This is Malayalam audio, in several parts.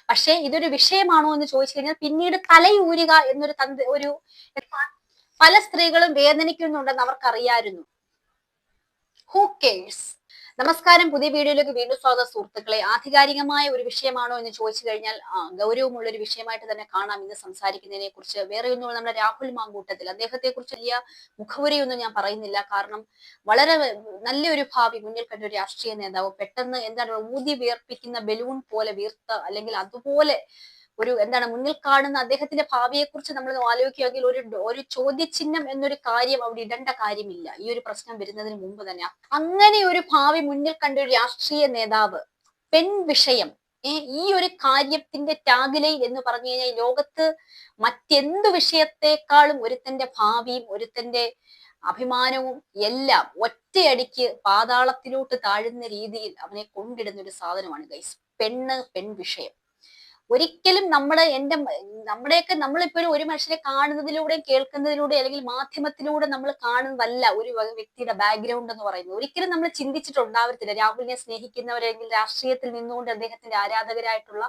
പക്ഷെ ഇതൊരു വിഷയമാണോ എന്ന് ചോദിച്ചു കഴിഞ്ഞാൽ പിന്നീട് തലയൂരുക എന്നൊരു ഒരു പല സ്ത്രീകളും വേദനിക്കുന്നുണ്ടെന്ന് അവർക്കറിയായിരുന്നു. Who curse. നമസ്കാരം, പുതിയ വീഡിയോയിലേക്ക് വീണ്ടും സ്വാഗതം സുഹൃത്തുക്കളെ. ആധികാരികമായ ഒരു വിഷയമാണോ എന്ന് ചോദിച്ചു കഴിഞ്ഞാൽ ഗൗരവമുള്ള ഒരു വിഷയമായിട്ട് തന്നെ കാണാം ഇന്ന് സംസാരിക്കുന്നതിനെ കുറിച്ച്. വേറെ ഒന്നും നമ്മുടെ രാഹുൽ മാങ്കൂട്ടത്തിൽ അദ്ദേഹത്തെ കുറിച്ച് വലിയ മുഖവുരയൊന്നും ഞാൻ പറയുന്നില്ല. കാരണം വളരെ നല്ലൊരു ഭാവി മുന്നിൽ കണ്ട ഒരു രാഷ്ട്രീയ നേതാവ് പെട്ടെന്ന് എന്താണ് ഊതി വീർപ്പിക്കുന്ന ബലൂൺ പോലെ വീർത്ത അല്ലെങ്കിൽ അതുപോലെ ഒരു എന്താണ് മുന്നിൽ കാണുന്ന അദ്ദേഹത്തിന്റെ ഭാവിയെ കുറിച്ച് നമ്മൾ ആലോചിക്കുകയാണെങ്കിൽ ഒരു ചോദ്യചിഹ്നം എന്നൊരു കാര്യം അവിടെ ഇടേണ്ട കാര്യമില്ല ഈ ഒരു പ്രശ്നം വരുന്നതിന് മുമ്പ് തന്നെ. അങ്ങനെ ഒരു ഭാവി മുന്നിൽ കണ്ട ഒരു രാഷ്ട്രീയ നേതാവ് പെൺ വിഷയം ഈ ഒരു കാര്യത്തിന്റെ ടാഗ്ലൈൻ എന്ന് പറഞ്ഞു കഴിഞ്ഞാൽ ലോകത്ത് മറ്റെന്തു വിഷയത്തെക്കാളും ഒരുത്തന്റെ ഭാവിയും ഒരുത്തന്റെ അഭിമാനവും എല്ലാം ഒറ്റയടിക്ക് പാതാളത്തിലോട്ട് താഴുന്ന രീതിയിൽ അവനെ കൊണ്ടിടുന്ന ഒരു സാധനമാണ് ഗൈസ് പെൺ വിഷയം. ഒരിക്കലും നമ്മുടെയൊക്കെ നമ്മളിപ്പോ ഒരു മനുഷ്യനെ കാണുന്നതിലൂടെയും കേൾക്കുന്നതിലൂടെ അല്ലെങ്കിൽ മാധ്യമത്തിലൂടെ നമ്മൾ കാണുന്നതല്ല ഒരു വ്യക്തിയുടെ ബാക്ക്ഗ്രൗണ്ട് എന്ന് പറയുന്നത്. ഒരിക്കലും നമ്മൾ ചിന്തിച്ചിട്ടുണ്ടാവത്തില്ല രാഹുലിനെ സ്നേഹിക്കുന്നവരെങ്കിൽ രാഷ്ട്രീയത്തിൽ നിന്നുകൊണ്ട് അദ്ദേഹത്തിന്റെ ആരാധകരായിട്ടുള്ള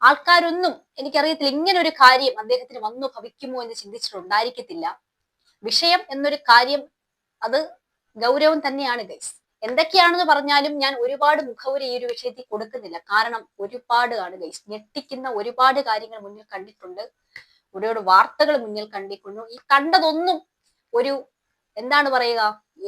ആൾക്കാരൊന്നും എനിക്കറിയത്തില്ല ഇങ്ങനെ ഒരു കാര്യം അദ്ദേഹത്തിന് വന്നു ഭവിക്കുമോ എന്ന് ചിന്തിച്ചിട്ടുണ്ടായിരിക്കത്തില്ല. വിഷയം എന്നൊരു കാര്യം അത് ഗൗരവം തന്നെയാണ് ഗൈസ്. എന്തൊക്കെയാണെന്ന് പറഞ്ഞാലും ഞാൻ ഒരുപാട് മുഖവുര ഈ ഒരു വിഷയത്തിൽ കൊടുക്കുന്നില്ല. കാരണം ഒരുപാട് ആണ് ഗൈസ്. ഞെട്ടിക്കുന്ന ഒരുപാട് കാര്യങ്ങൾ മുന്നിൽ കണ്ടിട്ടുണ്ട്, ഒരുപാട് വാർത്തകൾ മുന്നിൽ കണ്ടിട്ടുണ്ട്. ഈ കണ്ടതൊന്നും ഒരു എന്താണ് പറയുക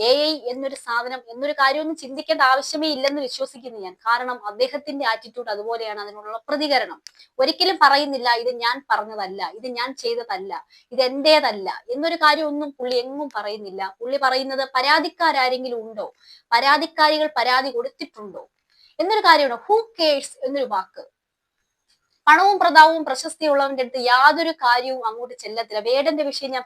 AI എന്നൊരു സാധനം എന്നൊരു കാര്യമൊന്നും ചിന്തിക്കേണ്ട ആവശ്യമേ ഇല്ലെന്ന് വിശ്വസിക്കുന്നു ഞാൻ. കാരണം അദ്ദേഹത്തിന്റെ ആറ്റിറ്റ്യൂഡ് അതുപോലെയാണ്, അതിനുള്ള പ്രതികരണം. ഒരിക്കലും പറയുന്നില്ല ഇത് ഞാൻ പറഞ്ഞതല്ല, ഇത് ഞാൻ ചെയ്തതല്ല, ഇത് എന്റേതല്ല എന്നൊരു കാര്യമൊന്നും പുള്ളി എങ്ങും പറയുന്നില്ല. പുള്ളി പറയുന്നത് പരാതിക്കാരെങ്കിലും ഉണ്ടോ, പരാതിക്കാരികൾ പരാതി കൊടുത്തിട്ടുണ്ടോ എന്നൊരു കാര്യമാണ്. ഹൂ കേഴ്സ് എന്നൊരു വാക്ക് പണവും പ്രതാവും പ്രശസ്തിയുള്ളവന്റെ അടുത്ത് യാതൊരു കാര്യവും അങ്ങോട്ട് ചെല്ലത്തില്ല. വേടന്റെ വിഷയം ഞാൻ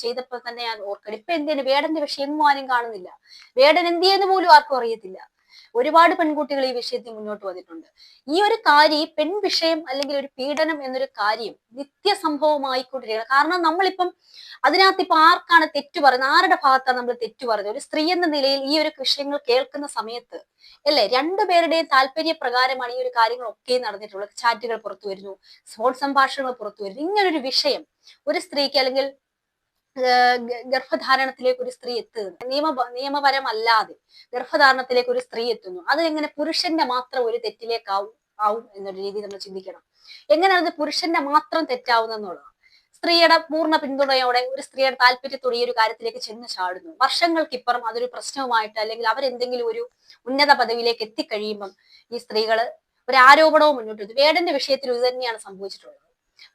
ചെയ്തപ്പോൾ തന്നെ ഞാൻ ഓർക്കണം. ഇപ്പൊ എന്തിനു വേടന്റെ വിഷയം എങ്ങും ആരും കാണുന്നില്ല. വേടൻ എന്ത് ചെയ്യുന്ന പോലും ആർക്കും അറിയത്തില്ല. ഒരുപാട് പെൺകുട്ടികൾ ഈ വിഷയത്തിൽ മുന്നോട്ട് വന്നിട്ടുണ്ട്. ഈ ഒരു കാര്യം ഈ പെൺ വിഷയം അല്ലെങ്കിൽ ഒരു പീഡനം എന്നൊരു കാര്യം നിത്യസംഭവമായിക്കൊണ്ടിരിക്കുകയാണ്. കാരണം നമ്മളിപ്പം അതിനകത്ത് ഇപ്പൊ ആർക്കാണ് തെറ്റു പറയുന്നത്, ആരുടെ ഭാഗത്താണ് നമ്മൾ തെറ്റു പറയുന്നത്? ഒരു സ്ത്രീ എന്ന നിലയിൽ ഈ ഒരു വിഷയങ്ങൾ കേൾക്കുന്ന സമയത്ത് അല്ലെ രണ്ടുപേരുടെയും താല്പര്യപ്രകാരമാണ് ഈ ഒരു കാര്യങ്ങളൊക്കെ നടന്നിട്ടുള്ളത്. ചാറ്റുകൾ പുറത്തു വരുന്നു, ഫോൺ സംഭാഷണങ്ങൾ പുറത്തു വരുന്നു. ഇങ്ങനൊരു വിഷയം ഒരു സ്ത്രീക്ക് അല്ലെങ്കിൽ ഗർഭധാരണത്തിലേക്ക് ഒരു സ്ത്രീ എത്തുന്നത് നിയമപരമല്ലാതെ ഗർഭധാരണത്തിലേക്ക് ഒരു സ്ത്രീ എത്തുന്നു. അത് എങ്ങനെ പുരുഷന്റെ മാത്രം ഒരു തെറ്റിലേക്കാവും എന്നൊരു രീതി നമ്മൾ ചിന്തിക്കണം. എങ്ങനെയാണ് അത് പുരുഷന്റെ മാത്രം തെറ്റാവുന്നെന്നുള്ളത്? സ്ത്രീയുടെ പൂർണ്ണ പിന്തുണയോടെ ഒരു സ്ത്രീയുടെ താല്പര്യത്തോടെ ഈ ഒരു കാര്യത്തിലേക്ക് ചെന്ന് ചാടുന്നു. വർഷങ്ങൾക്കിപ്പുറം അതൊരു പ്രശ്നവുമായിട്ട് അല്ലെങ്കിൽ അവരെന്തെങ്കിലും ഒരു ഉന്നത പദവിയിലേക്ക് എത്തിക്കഴിയുമ്പം ഈ സ്ത്രീകള് ഒരു ആരോപണവും മുന്നോട്ട് വെച്ചു. വേടന്റെ വിഷയത്തിൽ ഇത് തന്നെയാണ് സംഭവിച്ചിട്ടുള്ളത്.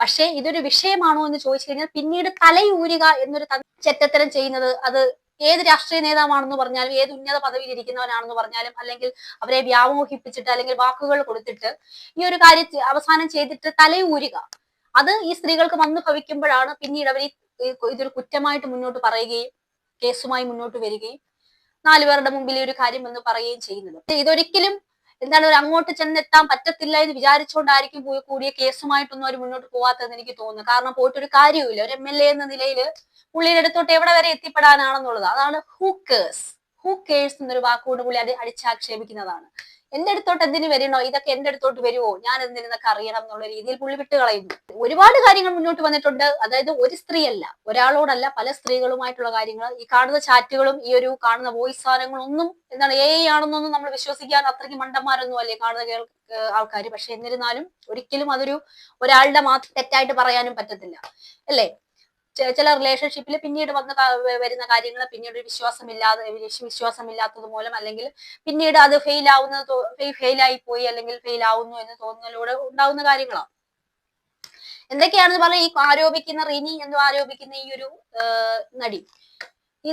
പക്ഷെ ഇതൊരു വിഷയമാണോ എന്ന് ചോദിച്ചു കഴിഞ്ഞാൽ പിന്നീട് തലയൂരുക എന്നൊരു ചെറ്റത്തരം ചെയ്യുന്നത് അത് ഏത് രാഷ്ട്രീയ നേതാവാണെന്ന് പറഞ്ഞാലും ഏത് ഉന്നത പദവിയിൽ ഇരിക്കുന്നവനാണെന്ന് പറഞ്ഞാലും അല്ലെങ്കിൽ അവരെ വ്യാമോഹിപ്പിച്ചിട്ട് അല്ലെങ്കിൽ വാക്കുകൾ കൊടുത്തിട്ട് ഈ ഒരു കാര്യം അവസാനം ചെയ്തിട്ട് തലയൂരുക, അത് ഈ സ്ത്രീകൾക്ക് വന്നു ഭവിക്കുമ്പോഴാണ് പിന്നീട് അവർ ഇതൊരു കുറ്റമായിട്ട് മുന്നോട്ട് പറയുകയും കേസുമായി മുന്നോട്ട് വരികയും നാലുപേരുടെ മുമ്പിൽ ഒരു കാര്യം എന്ന് പറയുകയും ചെയ്യുന്നത്. ഇതൊരിക്കലും എന്താണ് ഒരു അങ്ങോട്ട് ചെന്നെത്താൻ പറ്റത്തില്ല എന്ന് വിചാരിച്ചുകൊണ്ടായിരിക്കും കൂടിയ കേസുമായിട്ടൊന്നും അവർ മുന്നോട്ട് പോവാത്തതെന്ന് എനിക്ക് തോന്നുന്നു. കാരണം പോയിട്ടൊരു കാര്യമില്ല. ഒരു MLA എന്ന നിലയിൽ പുള്ളിയുടെ അടുത്തോട്ട് എവിടെ വരെ എത്തിപ്പെടാനാണെന്നുള്ളത്. അതാണ് ഹൂ കേഴ്സ് എന്നൊരു വാക്കുകൊണ്ട് പുള്ളി അടിച്ചാക്ഷേപിക്കുന്നതാണ്. എന്റെ അടുത്തോട്ട് എന്തിനു വരണോ, ഇതൊക്കെ എന്റെ അടുത്തോട്ട് വരുമോ, ഞാൻ എന്തിനൊക്കെ അറിയണം എന്നുള്ള രീതിയിൽ പുള്ളി വിട്ട് കളയുന്നു. ഒരുപാട് കാര്യങ്ങൾ മുന്നോട്ട് വന്നിട്ടുണ്ട്. അതായത് ഒരു സ്ത്രീയല്ല, ഒരാളോടല്ല, പല സ്ത്രീകളുമായിട്ടുള്ള കാര്യങ്ങൾ. ഈ കാണുന്ന ചാറ്റുകളും ഈ ഒരു കാണുന്ന വോയിസ് സാധനങ്ങളൊന്നും എന്താണ് AI ആണെന്നൊന്നും നമ്മൾ വിശ്വസിക്കാൻ അത്രയ്ക്ക് മണ്ടന്മാരൊന്നും അല്ലേ കാണുന്ന ആൾക്കാർ. പക്ഷെ എന്നിരുന്നാലും ഒരിക്കലും അതൊരു ഒരാളുടെ മാത്രം തെറ്റായിട്ട് പറയാനും പറ്റത്തില്ല അല്ലേ. ചില റിലേഷൻഷിപ്പിൽ പിന്നീട് വരുന്ന കാര്യങ്ങൾ പിന്നീട് വിശ്വാസമില്ലാത്തത് മൂലം അല്ലെങ്കിൽ പിന്നീട് അത് ഫെയിലായി പോയി അല്ലെങ്കിൽ ഫെയിൽ ആവുന്നു എന്ന് തോന്നുന്നതിലൂടെ ഉണ്ടാവുന്ന കാര്യങ്ങളാണ്. എന്തൊക്കെയാണെന്ന് പറഞ്ഞാൽ ഈ ആരോപിക്കുന്ന റിനി എന്ന് ആരോപിക്കുന്ന ഈ ഒരു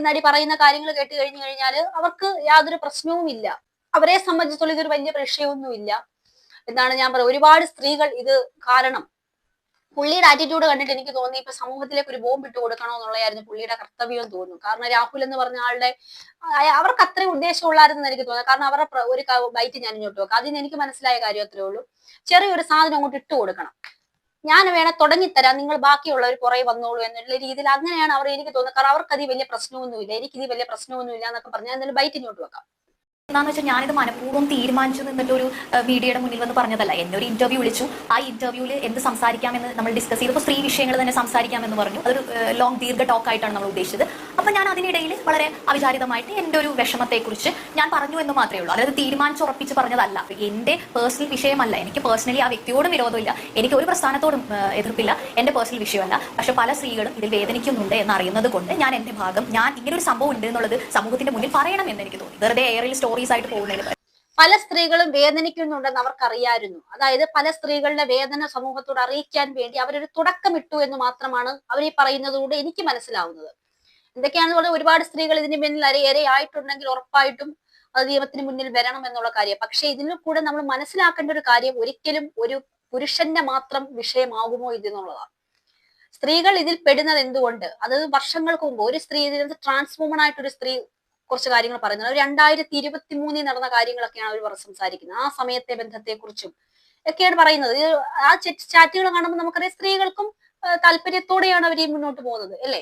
നടി പറയുന്ന കാര്യങ്ങൾ കേട്ട് കഴിഞ്ഞു കഴിഞ്ഞാല് അവർക്ക് യാതൊരു പ്രശ്നവും ഇല്ല. അവരെ സംബന്ധിച്ചിടത്തോളം ഇതൊരു വലിയ വിഷയമൊന്നുമില്ല. എന്താണ് ഞാൻ പറയുക, ഒരുപാട് സ്ത്രീകൾ ഇത് കാരണം പുള്ളിയുടെ ആറ്റിറ്റ്യൂഡ് കണ്ടിട്ട് എനിക്ക് തോന്നി ഇപ്പൊ സമൂഹത്തിലേക്ക് ഒരു ബോംബ് ഇട്ട് കൊടുക്കണോ എന്നുള്ളതായിരുന്നു പുള്ളിയുടെ കർത്തവ്യം തോന്നുന്നു. കാരണം രാഹുൽ എന്ന് പറഞ്ഞ ആളുടെ അവർക്ക് അത്രയും ഉദ്ദേശമുള്ളായിരുന്നു എനിക്ക് തോന്നുന്നത്. കാരണം അവരുടെ ഒരു ബൈറ്റ് ഞാൻ ഇങ്ങോട്ട് വെക്കാം. അതിന് എനിക്ക് മനസ്സിലായ കാര്യം അത്രേ ഉള്ളൂ. ചെറിയൊരു സാധനം അങ്ങോട്ട് ഇട്ട് കൊടുക്കണം, ഞാൻ വേണേ തുടങ്ങിത്തരാം, നിങ്ങൾ ബാക്കിയുള്ളവർ പുറകെ വന്നോളൂ എന്നുള്ള രീതിയിൽ അങ്ങനെയാണ് അവർ എനിക്ക് തോന്നുന്നത്. കാരണം അവർക്ക് അത് വലിയ പ്രശ്നമൊന്നുമില്ല, എനിക്കിത് വലിയ പ്രശ്നമൊന്നുമില്ല എന്നൊക്കെ പറഞ്ഞാൽ എന്തായാലും ബൈറ്റ് ഇങ്ങോട്ട് വെക്കാം. എന്താണെന്ന് വെച്ചാൽ ഞാനിത് മനഃപൂർവ്വം തീരുമാനിച്ചു നിന്നിട്ട് ഒരു മീഡിയയുടെ മുന്നിൽ വന്ന് പറഞ്ഞതല്ല. എന്നെ ഒരു ഇന്റർവ്യൂ വിളിച്ചു. ആ ഇന്റർവ്യൂവിൽ എന്ത് സംസാരിക്കാമെന്ന് നമ്മൾ ഡിസ്കസ് ചെയ്തപ്പോൾ സ്ത്രീ വിഷയങ്ങൾ തന്നെ സംസാരിക്കാമെന്ന് പറഞ്ഞു. അതൊരു ദീർഘ ടോക്കായിട്ടാണ് നമ്മൾ ഉദ്ദേശിച്ചത്. അപ്പം ഞാൻ അതിനിടയിൽ വളരെ അവിചാരിതമായിട്ട് എൻ്റെ ഒരു വിഷമത്തെക്കുറിച്ച് ഞാൻ പറഞ്ഞു എന്ന് മാത്രമേ ഉള്ളൂ. അതായത് തീരുമാനിച്ചുറപ്പിച്ച് പറഞ്ഞതല്ല. എൻ്റെ പേഴ്സണൽ വിഷയമല്ല. എനിക്ക് പേഴ്സണലി ആ വ്യക്തിയോടും വിരോധമില്ല. എനിക്ക് ഒരു പ്രസ്ഥാനത്തോടും എതിർപ്പില്ല. എൻ്റെ പേഴ്സണൽ വിഷയമല്ല. പക്ഷെ പല സ്ത്രീകളും ഇതിൽ വേദനിക്കുന്നുണ്ട് എന്നറിയുന്നത് കൊണ്ട് ഞാൻ എൻ്റെ ഭാഗം, ഞാൻ ഇങ്ങനെ ഒരു സംഭവം ഉണ്ട് എന്നുള്ളത് സമൂഹത്തിന്റെ മുന്നിൽ പറയണമെന്ന് എനിക്ക് തോന്നി. വെറുതെ എയറിൽ സ്റ്റോറീസ് ആയിട്ട് പോകുന്നതിന് പല സ്ത്രീകളും വേദനിക്കുന്നുണ്ടെന്ന് അവർക്കറിയായിരുന്നു. അതായത് പല സ്ത്രീകളുടെ വേദന സമൂഹത്തോട് അറിയിക്കാൻ വേണ്ടി അവരൊരു തുടക്കമിട്ടു എന്ന് മാത്രമാണ് അവർ ഈ പറയുന്നതുകൊണ്ട് എനിക്ക് മനസ്സിലാവുന്നത്. എന്തൊക്കെയാണെന്ന് പറഞ്ഞാൽ ഒരുപാട് സ്ത്രീകൾ ഇതിന് പിന്നിൽ ഇരയായിട്ടുണ്ടെങ്കിൽ ഉറപ്പായിട്ടും അത് നിയമത്തിന് മുന്നിൽ വരണം എന്നുള്ള കാര്യം. പക്ഷെ ഇതിൽ കൂടെ നമ്മൾ മനസ്സിലാക്കേണ്ട ഒരു കാര്യം, ഒരിക്കലും ഒരു പുരുഷന്റെ മാത്രം വിഷയമാകുമോ ഇതെന്നുള്ളതാണ്. സ്ത്രീകൾ ഇതിൽ പെടുന്നത് എന്തുകൊണ്ട്? അത് വർഷങ്ങൾക്ക് മുമ്പ് ഒരു സ്ത്രീ ഇതിനകത്ത് ട്രാൻസ്വുമൺ ആയിട്ടൊരു സ്ത്രീ കുറച്ച് കാര്യങ്ങൾ പറയുന്നത് 2023 നടന്ന കാര്യങ്ങളൊക്കെയാണ് അവർ സംസാരിക്കുന്നത്. ആ സമയത്തെ ബന്ധത്തെക്കുറിച്ചും ഒക്കെയാണ് പറയുന്നത്. ആ ചാറ്റുകൾ കാണുമ്പോൾ നമുക്കറിയാം സ്ത്രീകൾക്കും താല്പര്യത്തോടെയാണ് അവർ മുന്നോട്ട് പോകുന്നത്, അല്ലേ?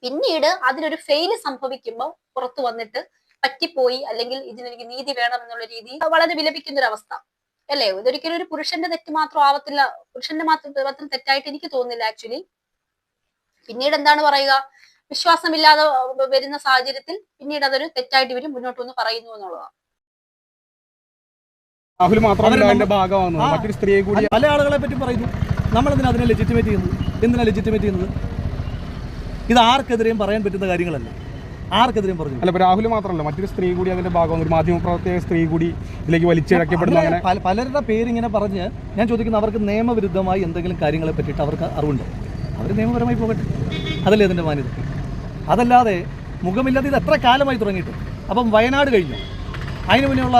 പിന്നീട് അതിനൊരു ഫെയില് സംഭവിക്കുമ്പോൾ പുറത്തു വന്നിട്ട് പറ്റിപ്പോയി, അല്ലെങ്കിൽ ഇതിനെനിക്ക് നീതി വേണം എന്നുള്ള രീതി വളരെ വിലപിക്കുന്ന ഒരു അവസ്ഥ, അല്ലേ? ഇതൊരിക്കലും ഒരു പുരുഷന്റെ തെറ്റ് മാത്രം ആവത്തില്ല. പുരുഷന്റെ മാത്രം തെറ്റായിട്ട് എനിക്ക് തോന്നുന്നില്ല ആക്ച്വലി. പിന്നീട് എന്താണ് പറയുക? വിശ്വാസമില്ലാതെ വരുന്ന സാഹചര്യത്തിൽ പിന്നീട് അതൊരു തെറ്റായിട്ട് ഇവര് മുന്നോട്ട് വന്ന് പറയുന്നു എന്നുള്ളതാണ്. രാഹുൽ മാത്രമല്ല അതിന്റെ ഭാഗമാകുന്നു, മറ്റൊരു സ്ത്രീയെ കൂടി പല ആളുകളെ പറ്റി പറയുന്നു. നമ്മളെന്തിനാ അതിനെ ലെജിറ്റിമേറ്റ് ചെയ്യുന്നത്? എന്തിനാ ലെജിറ്റിമേറ്റ് ചെയ്യുന്നത്? ഇത് ആർക്കെതിരെയും പറയാൻ പറ്റുന്ന കാര്യങ്ങളല്ല. ആർക്കെതിരെയും പറഞ്ഞു അല്ല. രാഹുൽ മാത്രമല്ല, മറ്റൊരു സ്ത്രീ കൂടി അതിന്റെ ഭാഗമാണ്. ഒരു മാധ്യമപ്രവർത്തക സ്ത്രീ കൂടി ഇതിലേക്ക് വലിച്ചിഴക്കപ്പെടുന്നു. അങ്ങനെ പലരുടെ പേരിങ്ങനെ പറഞ്ഞ് ഞാൻ ചോദിക്കുന്നു, അവർക്ക് നിയമവിരുദ്ധമായി എന്തെങ്കിലും കാര്യങ്ങളെ പറ്റിയിട്ട് അവർക്ക് അറിവുണ്ട്? അവർ നിയമപരമായി പോകട്ടെ, അതല്ലേ അതിൻ്റെ മാന്യത. അതല്ലാതെ മുഖമില്ലാതെ ഇത് എത്ര കാലമായി തുടങ്ങിയിട്ട്. അപ്പം വയനാട് കഴിഞ്ഞു, അതിന് മുന്നേയുള്ള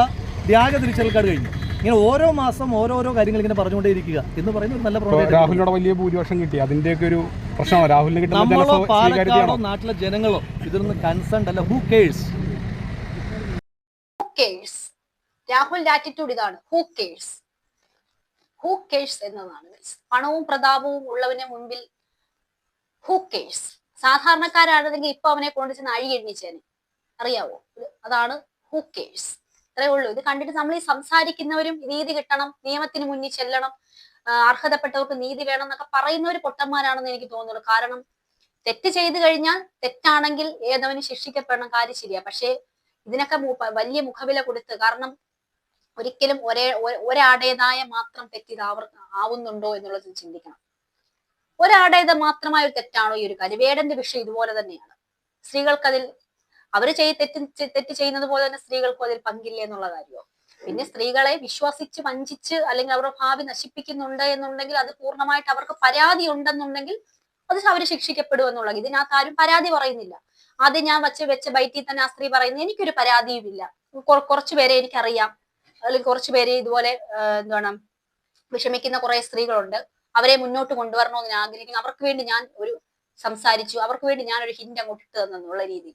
വ്യാജ തിരിച്ചറിയൽക്കാട് കഴിഞ്ഞു. ഇങ്ങനെ ഓരോ മാസം ഓരോരോ കാര്യങ്ങൾ ഇങ്ങനെ പറഞ്ഞുകൊണ്ടേയിരിക്കുക എന്ന് പറയുന്നത് നല്ല പ്രവണത. രാഹുലിനോട് വലിയ ഭൂരിപക്ഷം കിട്ടി, അതിന്റെയൊക്കെ ഒരു പ്രശ്നമാണ് രാഹുലിന് കിട്ടുന്ന. നമ്മളോ പാലക്കാടോ നാട്ടിലെ ജനങ്ങളോ ഇതിനൊന്നും കൺസേൺ അല്ല. Who curse? രാഹുലിന്റെ ആറ്റിറ്റ്യൂഡ് ഇതാണ്. ഹൂ കേഴ്സ് എന്നതാണ്. പണവും പ്രതാപവും ഉള്ളവന് മുൻപിൽ ഹൂ കേഴ്സ്. സാധാരണക്കാരാണെങ്കിൽ ഇപ്പൊ അവനെ കൊണ്ട് ചെന്ന് അഴി എണ്ണിച്ചേനെ, അറിയാവോ? അതാണ് ഹൂ കേഴ്സ്. അത്രേ ഉള്ളൂ. ഇത് കണ്ടിട്ട് നമ്മൾ ഈ സംസാരിക്കുന്നവരും നീതി കിട്ടണം, നിയമത്തിന് മുന്നിൽ ചെല്ലണം, അർഹതപ്പെട്ടവർക്ക് നീതി വേണം എന്നൊക്കെ പറയുന്നവർ പൊട്ടന്മാരാണെന്ന് എനിക്ക് തോന്നുന്നു. കാരണം തെറ്റ് ചെയ്തു കഴിഞ്ഞാൽ തെറ്റാണെങ്കിൽ ഏതവന് ശിക്ഷിക്കപ്പെടണം, കാര്യം ശരിയാ. പക്ഷെ ഇതിനൊക്കെ വലിയ മുഖവില കൊടുത്ത്, കാരണം ഒരിക്കലും ഒരാടേതായ മാത്രം തെറ്റ് ആവുന്നുണ്ടോ എന്നുള്ളത് ചിന്തിക്കണം. ഒരാടേത് മാത്രമായ ഒരു തെറ്റാണോ ഈ ഒരു കാര്യം? വേടന്റെ വിഷയം ഇതുപോലെ തന്നെയാണ്. സ്ത്രീകൾക്കതിൽ അവര് തെറ്റ് ചെയ്യുന്നത് പോലെ തന്നെ സ്ത്രീകൾക്കും അതിൽ പങ്കില്ല എന്നുള്ള കാര്യമോ? പിന്നെ സ്ത്രീകളെ വിശ്വസിച്ച് വഞ്ചിച്ച് അല്ലെങ്കിൽ അവരുടെ ഭാവി നശിപ്പിക്കുന്നുണ്ട് എന്നുണ്ടെങ്കിൽ അത് പൂർണ്ണമായിട്ട് അവർക്ക് പരാതി ഉണ്ടെന്നുണ്ടെങ്കിൽ അത് അവര് ശിക്ഷിക്കപ്പെടും എന്നുള്ളത്. ഇതിനകത്ത് ആരും പരാതി പറയുന്നില്ല. ആദ്യം ഞാൻ വെച്ച ബൈറ്റിൽ തന്നെ ആ സ്ത്രീ പറയുന്നത് എനിക്കൊരു പരാതിയുമില്ല, കുറച്ചുപേരെ എനിക്കറിയാം, അല്ലെങ്കിൽ കുറച്ചുപേരെ ഇതുപോലെ എന്താണ് വിഷമിക്കുന്ന കുറെ സ്ത്രീകളുണ്ട്, അവരെ മുന്നോട്ട് കൊണ്ടുവരണമെന്ന് ഞാൻ ആഗ്രഹിക്കുന്നു, അവർക്ക് വേണ്ടി ഞാൻ ഒരു സംസാരിച്ചു, അവർക്ക് വേണ്ടി ഞാൻ ഒരു ഹിന്റ് അങ്ങോട്ട് ഇട്ട് തന്നുള്ള രീതി.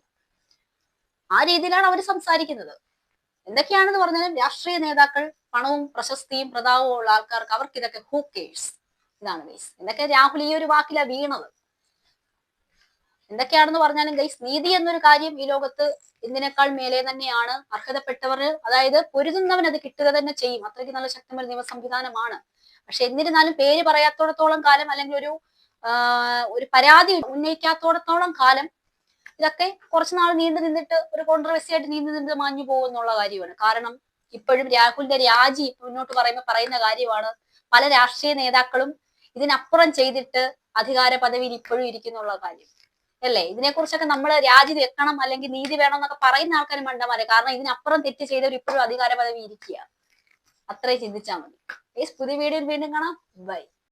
ആ രീതിയിലാണ് അവർ സംസാരിക്കുന്നത്. എന്തൊക്കെയാണെന്ന് പറഞ്ഞാലും രാഷ്ട്രീയ നേതാക്കൾ, പണവും പ്രശസ്തിയും പ്രതാപവും ഉള്ള ആൾക്കാർക്ക് അവർക്ക് ഇതൊക്കെ ഹൂ കേഴ്സ്. ഇതാണ് ഗൈസ്. എന്തൊക്കെ രാഹുൽ ഈ ഒരു വാക്കിലാ വീണത്. എന്തൊക്കെയാണെന്ന് പറഞ്ഞാലും ഗൈസ്, നീതി എന്നൊരു കാര്യം ഈ ലോകത്ത് ഇതിനേക്കാൾ മേലെ തന്നെയാണ്. അർഹതപ്പെട്ടവർ, അതായത് പൊരുതുന്നവൻ അത് കിട്ടുക തന്നെ ചെയ്യും. അത്രയ്ക്ക് നല്ല ശക്തമായ നിയമ സംവിധാനമാണ്. പക്ഷെ എന്നിരുന്നാലും പേര് പറയാത്തോടത്തോളം കാലം, അല്ലെങ്കിൽ ഒരു പരാതി ഉന്നയിക്കാത്തോടത്തോളം കാലം ഇതൊക്കെ കുറച്ചുനാൾ നീണ്ടു നിന്നിട്ട് ഒരു കോൺട്രവേഴ്സി ആയിട്ട് നീണ്ടു നിന്ന് മാഞ്ഞു പോകുന്നുള്ള കാര്യമാണ്. കാരണം ഇപ്പോഴും രാഹുലിന്റെ രാജി മുന്നോട്ട് പറയുന്ന കാര്യമാണ്. പല രാഷ്ട്രീയ നേതാക്കളും ഇതിനപ്പുറം ചെയ്തിട്ട് അധികാര പദവിയിൽ ഇപ്പോഴും ഇരിക്കുന്നുള്ള കാര്യം, അല്ലേ? ഇതിനെക്കുറിച്ചൊക്കെ നമ്മൾ രാജി വെക്കണം അല്ലെങ്കിൽ നീതി വേണം എന്നൊക്കെ പറയുന്ന ആൾക്കാരും മണ്ടന്മാരെ. കാരണം ഇതിനപ്പുറം തെറ്റ് ചെയ്തവർ ഇപ്പോഴും അധികാര പദവി ഇരിക്കുക. അത്രേ ചിന്തിച്ചാൽ മതി. പുതിയ വീഡിയോയിൽ വീണ്ടും കാണാം. ബൈ.